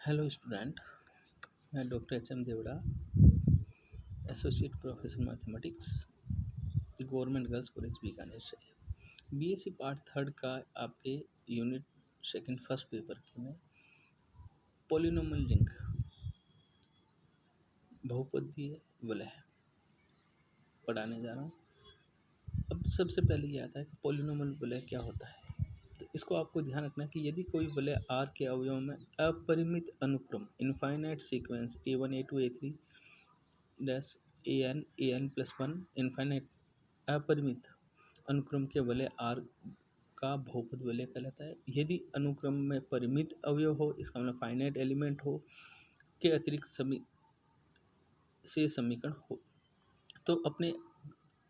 Hello student. मैं doctor H M Deora, associate professor mathematics, government girls college Bikaner से। BSc part third का आपके unit second first paper के में पॉलिनोमियल रिंग बहुपदीय वलय पढ़ाने जा रहा हूँ। अब सबसे पहले ये आता है कि पॉलिनोमियल वलय क्या होता है। तो इसको आपको ध्यान रखना है कि यदि कोई वलय आर के अवयव में अपरिमित अनुक्रम infinite sequence A1 A2 A3 dash an plus one infinite अपरिमित अनुक्रम के वलय आर का बहुपद वलय कहलाता है। यदि अनुक्रम में परिमित अवयव हो, इसका मतलब फाइनाइट एलिमेंट हो, के अतिरिक्त समीकरण हो, तो अपने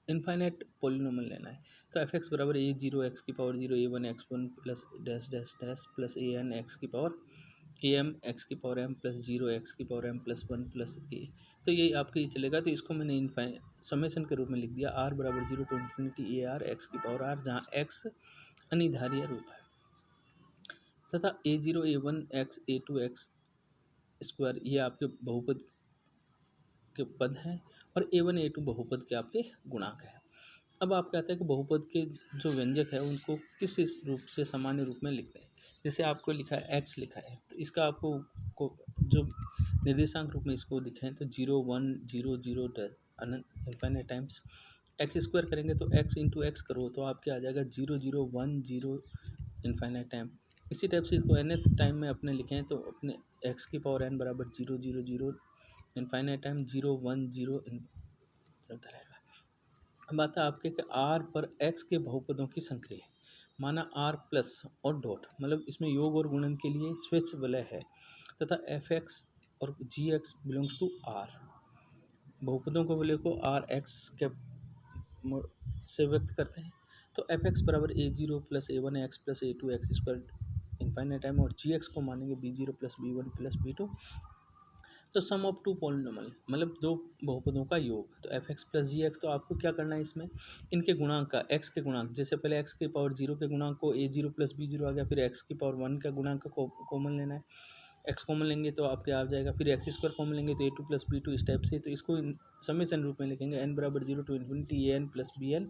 इनफाइनाइट पॉलिनोमियल लेना है। तो एफ एक्स बराबर a0 x की power 0 a1 x1 plus dash dash dash plus an x की पावर am x की पावर m प्लस 0 x की power m plus 1 plus a। तो ये आपके ये चलेगा। तो इसको मैंने समेशन के रूप में लिख दिया r बराबर 0 to infinity a r x की पावर r, जहाँ x अनिधारीय रूप है, तथा a0 a1 x a2 x square ये आपके बहुपद के पद हैं और a1 a2 बहुपद के आपके गुणांक हैं। अब आप कहते हैं कि बहुपद के जो व्यंजक है उनको किस रूप से सामान्य रूप में लिखते हैं। जैसे आपको लिखा है x लिखा है, तो इसका आपको जो निर्देशांक रूप में इसको दिखाएं तो 0 1 0 0 अनंत इन्फाइनाइट टाइम्स एक्स स्क्वायर करेंगे तो x इंटू एक्स करो तो आपके आ जाएगा 0 0 1 0 इन्फाइनाइट टाइम। इसी टाइप से इसको nth टाइम में अपने लिखें तो अपने x की पावर n बराबर 0 0 0 इन्फाइनाइट टाइम 0 1 0 चलता रहेगा। अब आता है आपके आर पर एक्स के बहुपदों की संक्रिय, माना आर प्लस और डॉट, मतलब इसमें योग और गुणन के लिए स्विच वलय है, तथा एफ एक्स और g x belongs to are. बहुपदों के वलय को आर एक्स के से व्यक्त करते हैं। तो एफ एक्स बराबर a0 plus a1 x plus a2 x square infinite time और जी एक्स को मानेंगे b0 plus b1 plus b2। तो सम ऑफ टू पॉलिनोमियल मतलब दो बहुपदों का योग। तो f x plus g x, तो आपको क्या करना है इसमें, इनके गुणांक का एक्स के गुणांक, जैसे पहले एक्स की पावर 0 के गुणांक को a0 प्लस b0 आ गया, फिर एक्स की पावर 1 का गुणांक का कॉमन लेना है। एक्स कॉमन लेंगे तो आपके आ जाएगा, फिर एक्स स्क्वायर कॉमन लेंगे तो a2 प्लस b2 इस टाइप से। तो इसको समेशन रूप में लिखेंगे n बराबर 0 to infinity an plus bn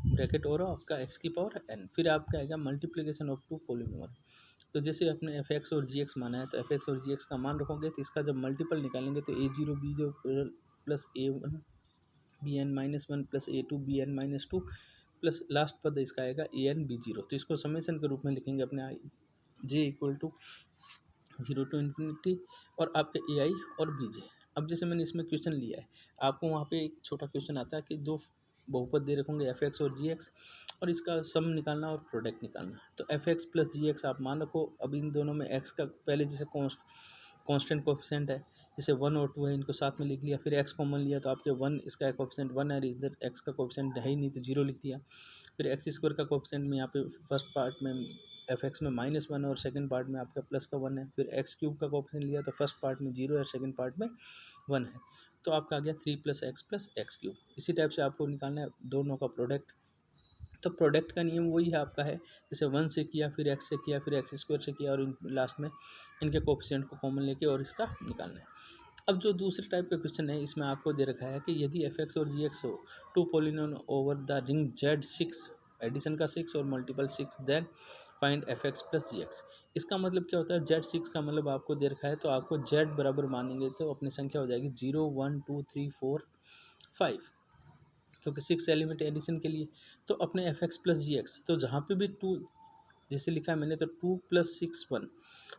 bracket और आपका एक्स की पावर n। फिर आपका आएगा मल्टीप्लिकेशन ऑफ टू पॉलिनोमियल। तो जैसे अपने एफ एक्स और जी एक्स माना है तो एफ एक्स और जी एक्स का मान रखोगे तो इसका जब मल्टीपल निकालेंगे तो a0 b0 plus a1 bn minus 1 plus a2 bn minus 2 plus last पद इसका आएगा an b0। तो इसको समेशन के रूप में लिखेंगे अपने j equal to 0 to infinity और आपके ए आई और बी जे। अब जैसे मैंने इसमें क्वेश्चन लिया है, आपको वहाँ पे एक छोटा क्वेश्चन आता है कि दो बहुपद दे रखेंगे एफ एक्स और जी एक्स और इसका सम निकालना और प्रोडक्ट निकालना। तो f x plus g x आप मान रखो। अब इन दोनों में एक्स का पहले जैसे कांस्टेंट कोएफिशिएंट है, जैसे 1 और 2 है, इनको साथ में लिख लिया। फिर एक्स कॉमन लिया तो आपके 1 इसका कोएफिशिएंट 1 है, इधर एक्स का कोएफिशिएंट है ही नहीं तो 0 लिख दिया। फिर एक्स स्क्वायर का कोएफिशिएंट में यहाँ पे फर्स्ट पार्ट में एफ एक्स में -1 और सेकंड पार्ट में आपका प्लस का 1 है। फिर एक्स क्यूब का कोएफिशिएंट लिया तो फर्स्ट पार्ट में 0 है और सेकंड पार्ट में 1 है। तो आपका आ गया 3 प्लस एक्स क्यूब। इसी टाइप से आपको निकालना है दोनों का प्रोडक्ट। तो प्रोडक्ट का नियम वही है आपका है, जैसे 1 से किया, फिर एक्स से किया, फिर एक्स स्क्वायर से किया और लास्ट में इनके कोएफिशिएंट को कॉमन लेके और इसका निकालना है। अब जो दूसरे टाइप का क्वेश्चन है इसमें आपको दे रखा है कि यदि एफ एक्स और जी एक्स हो two polynomial over the ring Z6, addition का 6 और multiple 6, then find f x plus g x. इसका मतलब क्या होता है, Z6 का मतलब आपको दे रखा है तो आपको Z बराबर मानेंगे तो अपनी संख्या हो जाएगी 0 1 2 3 4 5, क्योंकि 6 एलिमेंट एडिशन के लिए। तो अपने F x plus g x, तो जहाँ पे भी 2 जैसे लिखा है मैंने तो 2 प्लस 6 1,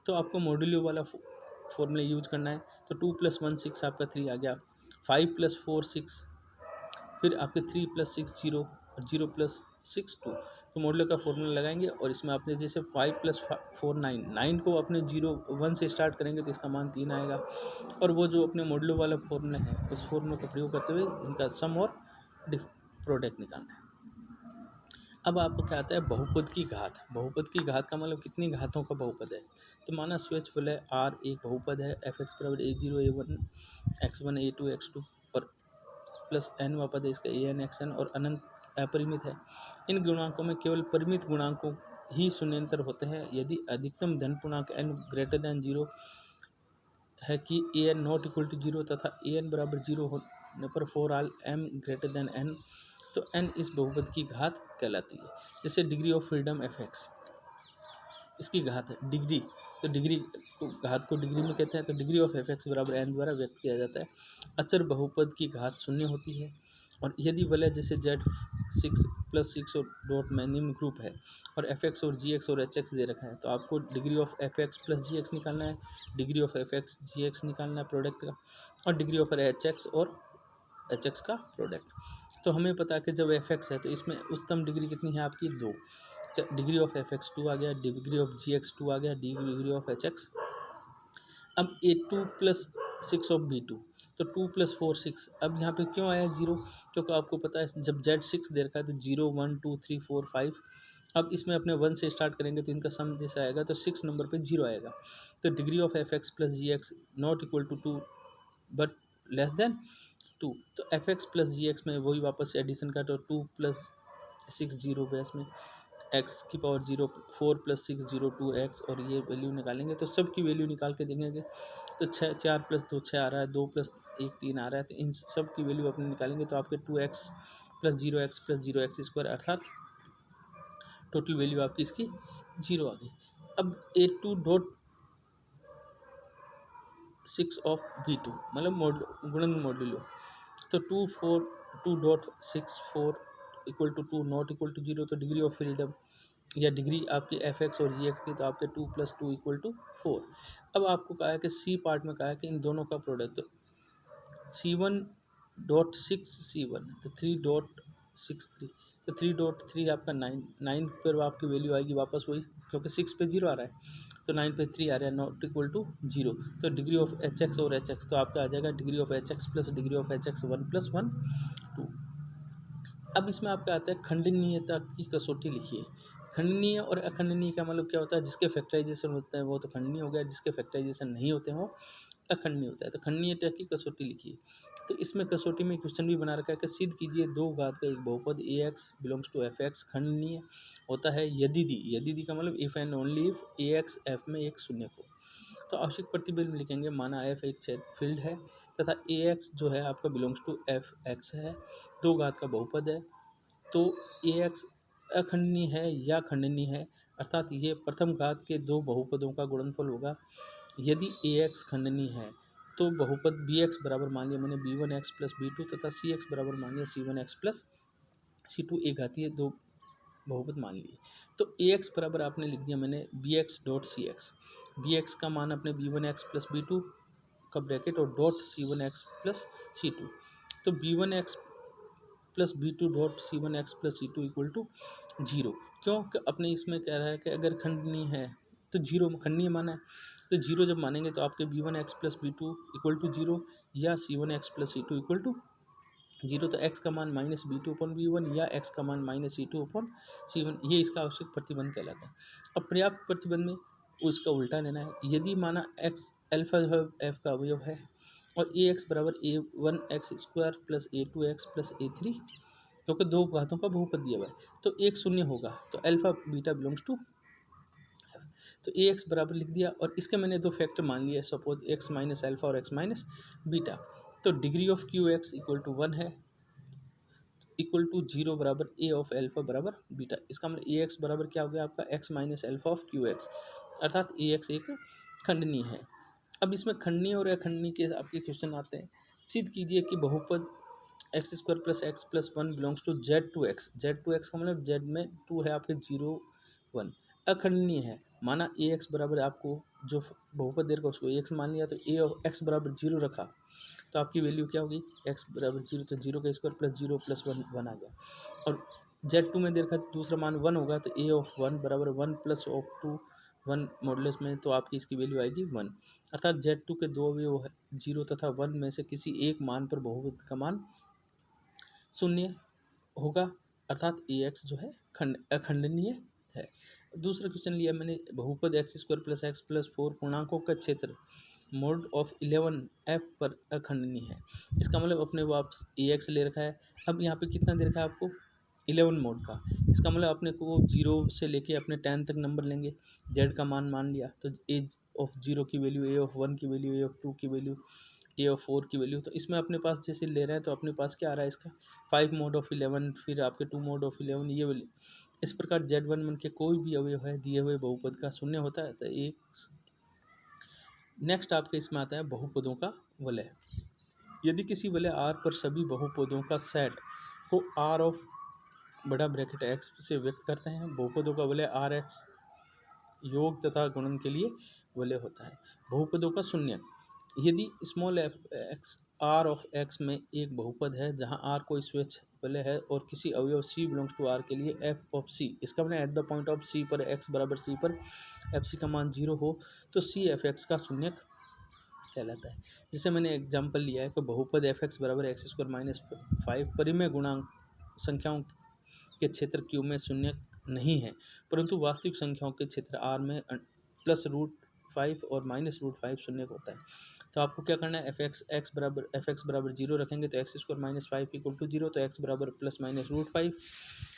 तो आपको मॉड्यूलो वाला फॉर्मूला यूज करना है। तो 2 प्लस 1 6 आपका 3 आ गया, 5 प्लस 4 6, फिर आपके 3 प्लस 6 0 और 0 प्लस 6 2। तो मॉड्यूलो का फॉर्मूला लगाएंगे और इसमें आपने जैसे 5 प्लस 4 9, 9 को अपने 0 1 से स्टार्ट करेंगे तो इसका मान 3 आएगा। और वो जो अपने मॉड्यूलो वाला फॉर्मूला है उस फॉर्मूले का प्रयोग करते हुए इनका सम और प्रोडक्ट निकालना है। अब आपको क्या आता है बहुपद की घात। बहुपद की घात का मतलब कितनी घातों का बहुपद है। तो माना स्वेच वलय आर एक बहुपद है, एफ एक्स बराबर a0 a1 x1 a2 x2 और प्लस एन वा पद है इसका an xn और अनंत अपरिमित है। इन गुणांकों में केवल परिमित गुणांकों ही शून्यंतर होते हैं। यदि अधिकतम धन पूर्णांक n ग्रेटर दैन 0 है कि a n not equal to zero तथा ए एन बराबर जीरो होने पर for all m greater than n, तो एन इस बहुपद की घात कहलाती है। जैसे degree of freedom f x, इसकी घात है डिग्री, तो डिग्री को घात को डिग्री में कहते हैं, तो डिग्री ऑफ एफ एक्स बराबर एन द्वारा व्यक्त किया जाता है। अचर बहुपद की घात शून्य होती है, और यदि वलय जैसे जेड 6+6 और डॉट में निम्न ग्रुप है और एफ एक्स और जी एक्स और एच एक्स दे रखा है, तो आपको degree of f x plus g x निकालना है, degree of f x g x निकालना है प्रोडक्ट का, और डिग्री ऑफ एच एक्स और एच एक्स का प्रोडक्ट। तो हमें पता है कि जब एफ एक्स है तो इसमें उच्चतम डिग्री कितनी है आपकी 2, तो डिग्री ऑफ एफ एक्स 2 आ गया, डिग्री ऑफ जी एक्स 2 आ गया, डिग्री ऑफ एच एक्स। अब A2+6 ऑफ B2, तो 2+4 6। अब यहाँ पे क्यों आया 0, क्योंकि आपको पता है जब Z6 दे रखा है तो 0 1 2 3 4 5। अब इसमें अपने 1 से स्टार्ट करेंगे तो इनका सम जैसे आएगा तो 6 नंबर पे 0 आएगा। तो degree of f x plus g x not equal to 2 but less than 2, तो f x plus g x में वही वापस एडिशन का, तो 2+6 0 बेस में एक्स की पावर 0 4+6 0 2x, और ये वैल्यू निकालेंगे तो सब की वैल्यू निकाल के देंगे, तो 4+2 6 आ रहा है, 2+1 3 आ रहा है, तो इन सब की वैल्यू अपने निकालेंगे तो आपके 2x plus 0x plus 0x² अर्थात टोटल वैल्यू आपकी इसकी 0 आ गई। अब A2.6 ऑफ B2 मतलब गुणन मॉड्यूलो, तो 2.64 equal to 2 not equal to 0, तो डिग्री ऑफ फ्रीडम या डिग्री आपकी एफ एक्स और जी एक्स की, तो आपके 2+2 इक्वल टू 4। अब आपको कहा है कि सी पार्ट में कहा है कि इन दोनों का प्रोडक्ट, तो C1.6 C1, तो 3.63, तो 3.3 आपका 9 पर आपकी वैल्यू आएगी वापस वही, क्योंकि 6 पे 0 आ रहा है, तो 9 पे 3 आ रहा है, नॉट इक्वल टू 0। तो डिग्री ऑफ एच एक्स और एच एक्स, तो आपका आ जाएगा degree of h x plus degree of h x 1+1 2। अब इसमें आपका आता है खंडनीयता की कसौटी लिखिए। खंडनीय और अखंडनीय का मतलब क्या होता है, जिसके फैक्टराइजेशन होते हैं वो तो खंडनीय हो गया, जिसके फैक्टराइजेशन नहीं होते हैं वो अखंडनीय होता है। तो खंडनीयता की कसौटी लिखिए। तो इसमें कसौटी में क्वेश्चन भी बना रखा है कि सिद्ध कीजिए 2 घात का एक बहुपद a x belongs to f x खंडनीय होता है यदि दी का मतलब if and only if a x f में एक शून्य को। तो आवश्यक प्रतिबंध लिखेंगे, माना एफ एक फील्ड है तथा ए एक्स जो है आपका बिलोंग्स टू एफ एक्स है, 2 घात का बहुपद है, तो ए एक्स अखंडनीय है या खंडनीय है, अर्थात ये प्रथम घात के 2 बहुपदों का गुणनफल होगा। यदि ए एक्स खंडनीय है तो बहुपद बी एक्स बराबर मान लिया मैंने b1x प्लस b2 तथा सी एक्स बराबर मान लिया c1x प्लस c2 एक घातीय 2 बहुपद मान लिए। तो ए एक्स बराबर आपने लिख दिया मैंने b x dot c x, b x का मान अपने b1x प्लस b2 का ब्रैकेट और डॉट c1x प्लस c2, तो b1x plus b2 dot c1x plus c2 equal to 0। क्यों कि अपने इसमें कह रहा है कि अगर खंडनीय है तो 0 खंडनीय माना है, तो 0 जब मानेंगे तो आपके b1x plus b2 equal to 0 या c1x plus c2 equal to 0, तो x का मान -b2/b1 या x का मान -c2/c1, ये इसका आवश्यक प्रतिबंध कहलाता है। अब पर्याप्त प्रतिबंध में उसका उल्टा लेना है। यदि माना x अल्फा जो है f का अवयव है और ए एक्स बराबर a1x² plus a2x plus a3, क्योंकि 2 घातों का बहुपद दिया हुआ है, तो एक शून्य होगा, तो अल्फा बीटा बिलोंग्स टू, तो ए एक्स बराबर लिख दिया और इसके मैंने 2 फैक्टर मान लिए, सपोज एक्स माइनस अल्फा और एक्स माइनस बीटा। तो degree of q x equal to 1 है, इक्वल टू 0 बराबर ए ऑफ अल्फा बराबर बीटा। इसका मतलब ए एक्स बराबर क्या हो गया आपका x minus alpha of q x, अर्थात ए एक्स एक खंडनीय है। अब इसमें खंडनीय और अखंडनीय के आपके क्वेश्चन आते हैं। सिद्ध कीजिए कि बहुपद x² plus x plus 1 belongs to Z2x, Z2x का मतलब Z में 2 है आपके 0 1, अखंडनीय है। माना ए एक्स बराबर आपको जो बहुपद दे रखा उसको ए एक्स मान लिया, तो ए ऑफ एक्स बराबर 0 रखा, तो आपकी वैल्यू क्या होगी x बराबर 0, तो 0 का स्क्वायर प्लस 0 प्लस 1 1 आ गया। और Z2 में दे रखा दूसरा मान 1 होगा, तो a ऑफ 1 बराबर 1 प्लस ऑफ 2 1 मॉडुलस में, तो आपकी इसकी वैल्यू आएगी 1, अर्थात Z2 के 2 अवयव है 0 तथा 1 में से किसी एक मान पर बहुपद का मान 0 होगा, अर्थात ए एक्स जो है अखंडनीय है। दूसरा क्वेश्चन लिया मैंने, बहुपद x² प्लस एक्स प्लस 4 पूर्णांकों का क्षेत्र मोड ऑफ 11 एफ पर अखंडनीय है। इसका मतलब अपने वो आप ए एक्स ले रखा है, अब यहाँ पे कितना दे रखा है आपको 11 मोड का, इसका मतलब अपने को 0 से लेके अपने 10 तक नंबर लेंगे, जेड का मान लिया, तो ए ऑफ 0 की वैल्यू, ए ऑफ 1 की वैल्यू, ए ऑफ 2 की वैल्यू, ए ऑफ 4 की वैल्यू। तो इसमें अपने पास जैसे ले रहे हैं तो अपने पास क्या आ रहा है इसका 5 मोड ऑफ 11, फिर आपके 2 मोड ऑफ 11, ये वैल्यू। इस प्रकार Z11 के कोई भी अवयव है दिए हुए बहुपद का शून्य होता है। तो एक नेक्स्ट आपके इसमें आता है बहुपदों का वलय। यदि किसी वलय R पर सभी बहुपदों का सेट को R ऑफ बड़ा ब्रैकेट x से व्यक्त करते हैं, बहुपदों का वलय आर एक्स योग तथा गुणन के लिए वलय होता है। बहुपदों का शून्यक, यदि small f x r of x में एक बहुपद है जहां आर कोई स्वेच्छ वलय है और किसी अवयव सी बिलोंग्स टू आर के लिए एफ ऑफ सी, इसका मतलब एट द पॉइंट ऑफ सी पर एक्स बराबर सी पर एफ सी का मान 0 हो तो सी एफ एक्स का शून्यक कहलाता है। जिससे मैंने एग्जाम्पल लिया है कि बहुपद एफ एक्स बराबर एक्स स्क्वायर माइनस 5 परिमेय गुणांक संख्याओं के क्षेत्र क्यू में शून्य नहीं है, परंतु वास्तविक संख्याओं के क्षेत्र आर में +√5 और -√5 शून्य होता है। तो आपको क्या करना है, एफ एक्स बराबर 0 रखेंगे तो x square minus 5 equal to 0, तो एक्स बराबर +-√5।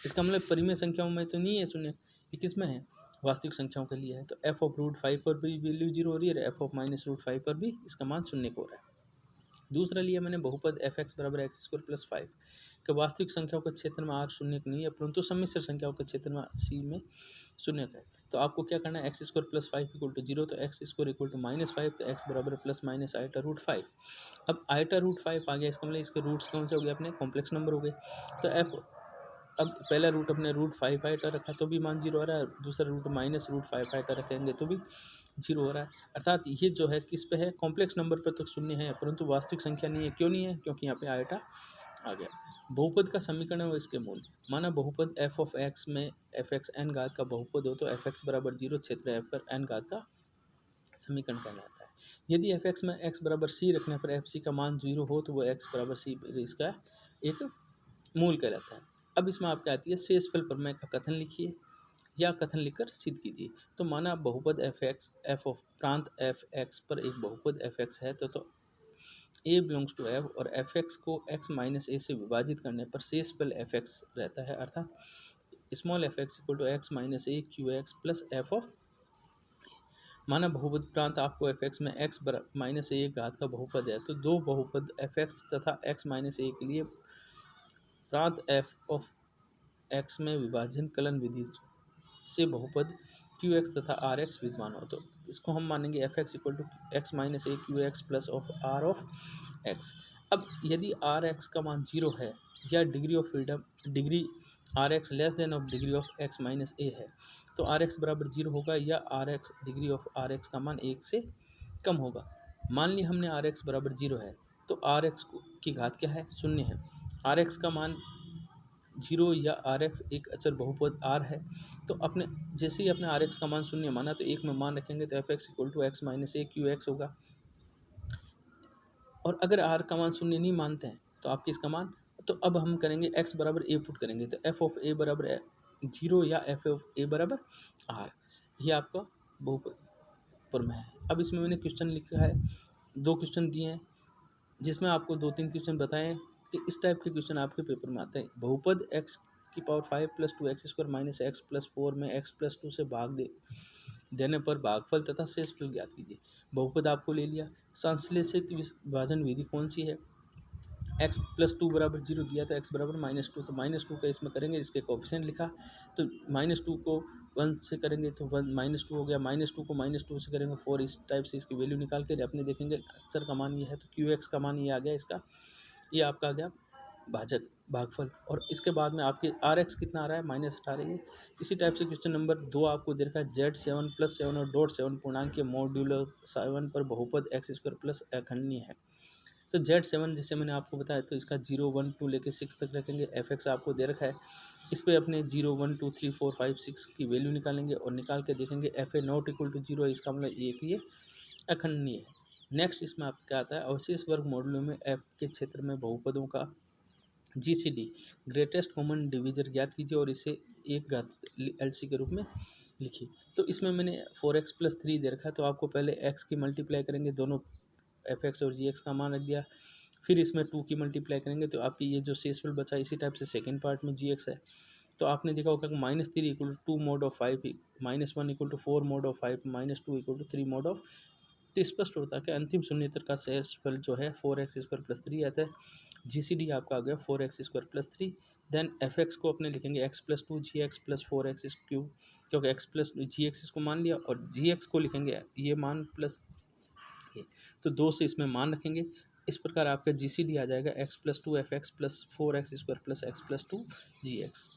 इसका मतलब परिमेय संख्याओं में तो नहीं है शून्य, ये किस में है, वास्तविक संख्याओं के लिए है। तो एफ ऑफ √5 पर भी वैल्यू 0 हो रही है, एफ ऑफ -√5 पर भी इसका मान शून्य हो रहा है। दूसरा लिया मैंने बहुपद एफ एक्स बराबर एक्स स्क्वायर प्लस 5 के वास्तविक संख्याओं के क्षेत्र में आर शून्य नहीं है, परंतु सम्मिश्र संख्याओं के क्षेत्र में सी में शून्य है। तो आपको क्या करना है, x square plus 5 equal to 0, तो एक्स स्क्वायर इक्वल टू -5, तो एक्स बराबर +- i/√5। अब i/√5 आ गया, इसका मतलब इसके रूट्स कौन से हो गए, अपने कॉम्प्लेक्स नंबर हो गए। तो एफ अब पहला रूट अपने √5 आइटा रखा तो भी मान 0 आ रहा है, दूसरा रूट -√5 आइटा रखेंगे तो भी 0 हो रहा है। अर्थात ये जो है किस पे है, कॉम्प्लेक्स नंबर पर तो शून्य है, परंतु वास्तविक संख्या नहीं है। क्यों नहीं है, क्योंकि यहाँ पे आइटा आ गया। बहुपद का समीकरण है वो इसके मूल, माना बहुपद एफ ऑफ एक्स में एफ एक्स एन घात का बहुपद हो तो एफ एक्स बराबर 0 क्षेत्र एफ पर एन घात का समीकरण कहलाता है। यदि एफ एक्स में एक्स बराबर सी रखने पर एफ सी का मान 0 हो तो वो एक्स बराबर सी इसका एक मूल कहलाता है। अब इसमें आपके आती है शेषफल प्रमेय का कथन लिखिए या कथन लिखकर सिद्ध कीजिए। तो माना बहुपद एफ ऑफ प्रांत एफ एक्स पर एक बहुपद एफ एक्स है तो ए बिलोंग्स टू एफ और एफ एक्स को एक्स माइनस ए से विभाजित करने पर शेषफल एफ एक्स रहता है, अर्थात small f x equal to x minus a q x plus f of. माना बहुपद प्रांत आपको एफ एक्स में एक्स माइनस ए घात का बहुपद है, तो दो बहुपद एफ एक्स तथा एक्स माइनस ए के लिए प्रांत एफ ऑफ एक्स में विभाजन कलन विधि से बहुपद क्यू एक्स तथा आर एक्स विद्यमान हो तो इसको हम मानेंगे f x equal to x minus a q x plus of r of x. अब यदि आर एक्स का मान 0 है या degree of freedom degree r x less than of degree of x minus a है तो आर एक्स बराबर 0 होगा या r x degree of r x का मान 1 से कम होगा। मान लिया हमने आर एक्स बराबर 0 है तो आर एक्स की घात क्या है, 0 है। आर एक्स का मान 0 या आर एक्स एक अचर बहुपद आर है, तो अपने जैसे ही अपने आर एक्स का मान 0 माना तो एक में मान रखेंगे तो f x equal to x minus a q x होगा। और अगर आर का मान 0 नहीं मानते हैं तो आपके इसका मान, तो अब हम करेंगे एक्स बराबर ए पुट करेंगे तो एफ ऑफ ए बराबर 0 या एफ ऑफ ए बराबर आर, ये आपका बहुपद प्रमेय है। अब इसमें मैंने क्वेश्चन लिखा है, 2 क्वेश्चन दिए हैं जिसमें आपको 2-3 क्वेश्चन बताएं कि इस टाइप के क्वेश्चन आपके पेपर में आते हैं। बहुपद एक्स की power 5 + 2x square minus x plus 4 में x प्लस 2 से भाग देने पर भागफल तथा शेषफल ज्ञात कीजिए। बहुपद आपको ले लिया, संश्लेषित विभाजन विधि कौन सी है, x + 2 बराबर 0 दिया तो x बराबर -2, तो -2 का इसमें करेंगे, इसके कोएफिशिएंट लिखा तो -2 को 1 से करेंगे तो 1 -2 हो गया, -2 को -2 से करेंगे 4, इस टाइप से इसकी वैल्यू निकाल के अपने देखेंगे अक्षर का मान ये है तो क्यू एक्स का मान ये आ गया, इसका ये आपका आ गया भाजक भागफल। और इसके बाद में आपके आर एक्स कितना आ रहा है, -18 है। इसी टाइप से क्वेश्चन नंबर 2 आपको दे रखा है Z7 + 7 और .7 पूर्णांक के मॉड्यूलर 7 पर बहुपद एक्स स्क्वायर प्लस अखंडनीय है। तो Z7 जैसे मैंने आपको बताया तो इसका 0 1 2 लेके 6 तक रखेंगे, एफ एक्स आपको दे रखा है, इस पर अपने 0 1 2 3 4 5 6 की वैल्यू निकालेंगे और निकाल के देखेंगे f a not equal to 0 है, इसका मतलब एक ये अखंडनीय है। नेक्स्ट इसमें आपका क्या आता है, अवशेष वर्ग मॉडलों में एफ के क्षेत्र में बहुपदों का GCD ग्रेटेस्ट कॉमन डिवीजर ज्ञात कीजिए और इसे एक घात LC के रूप में लिखिए। तो इसमें मैंने 4x + 3 दे रखा है, तो आपको पहले x की मल्टीप्लाई करेंगे, दोनों एफ एक्स और जी एक्स का मान रख दिया, फिर इसमें 2 की मल्टीप्लाई करेंगे तो आपकी ये जो शेषफल बचा इसी टाइप से सेकेंड पार्ट में जी एक्स है, तो आपने देखा होगा कि -3 equal to 2 mod of 5, -1 equal to 4 mod of 5, -2 equal to 3 mod of। तो स्पष्ट होता है कि अंतिम शून्येतर का शेषफल जो है 4x² + 3 आता है। GCD आपका आ गया 4x² + 3। देन fx को अपने लिखेंगे x+2 gx + 4x³ क्योंकि x+gx इसको मान लिया और gx को लिखेंगे ये मान प्लस ये, तो 2 से इसमें मान रखेंगे। इस प्रकार आपका GCD आ जाएगा x+2 fx + 4x² + x+2 gx।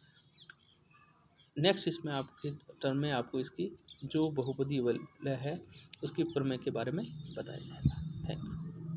Next इसमें आपके टर्म में आपको इसकी जो बहुपदी वलय है उसकी प्रमेय के बारे में बताया जाएगा। Thank you.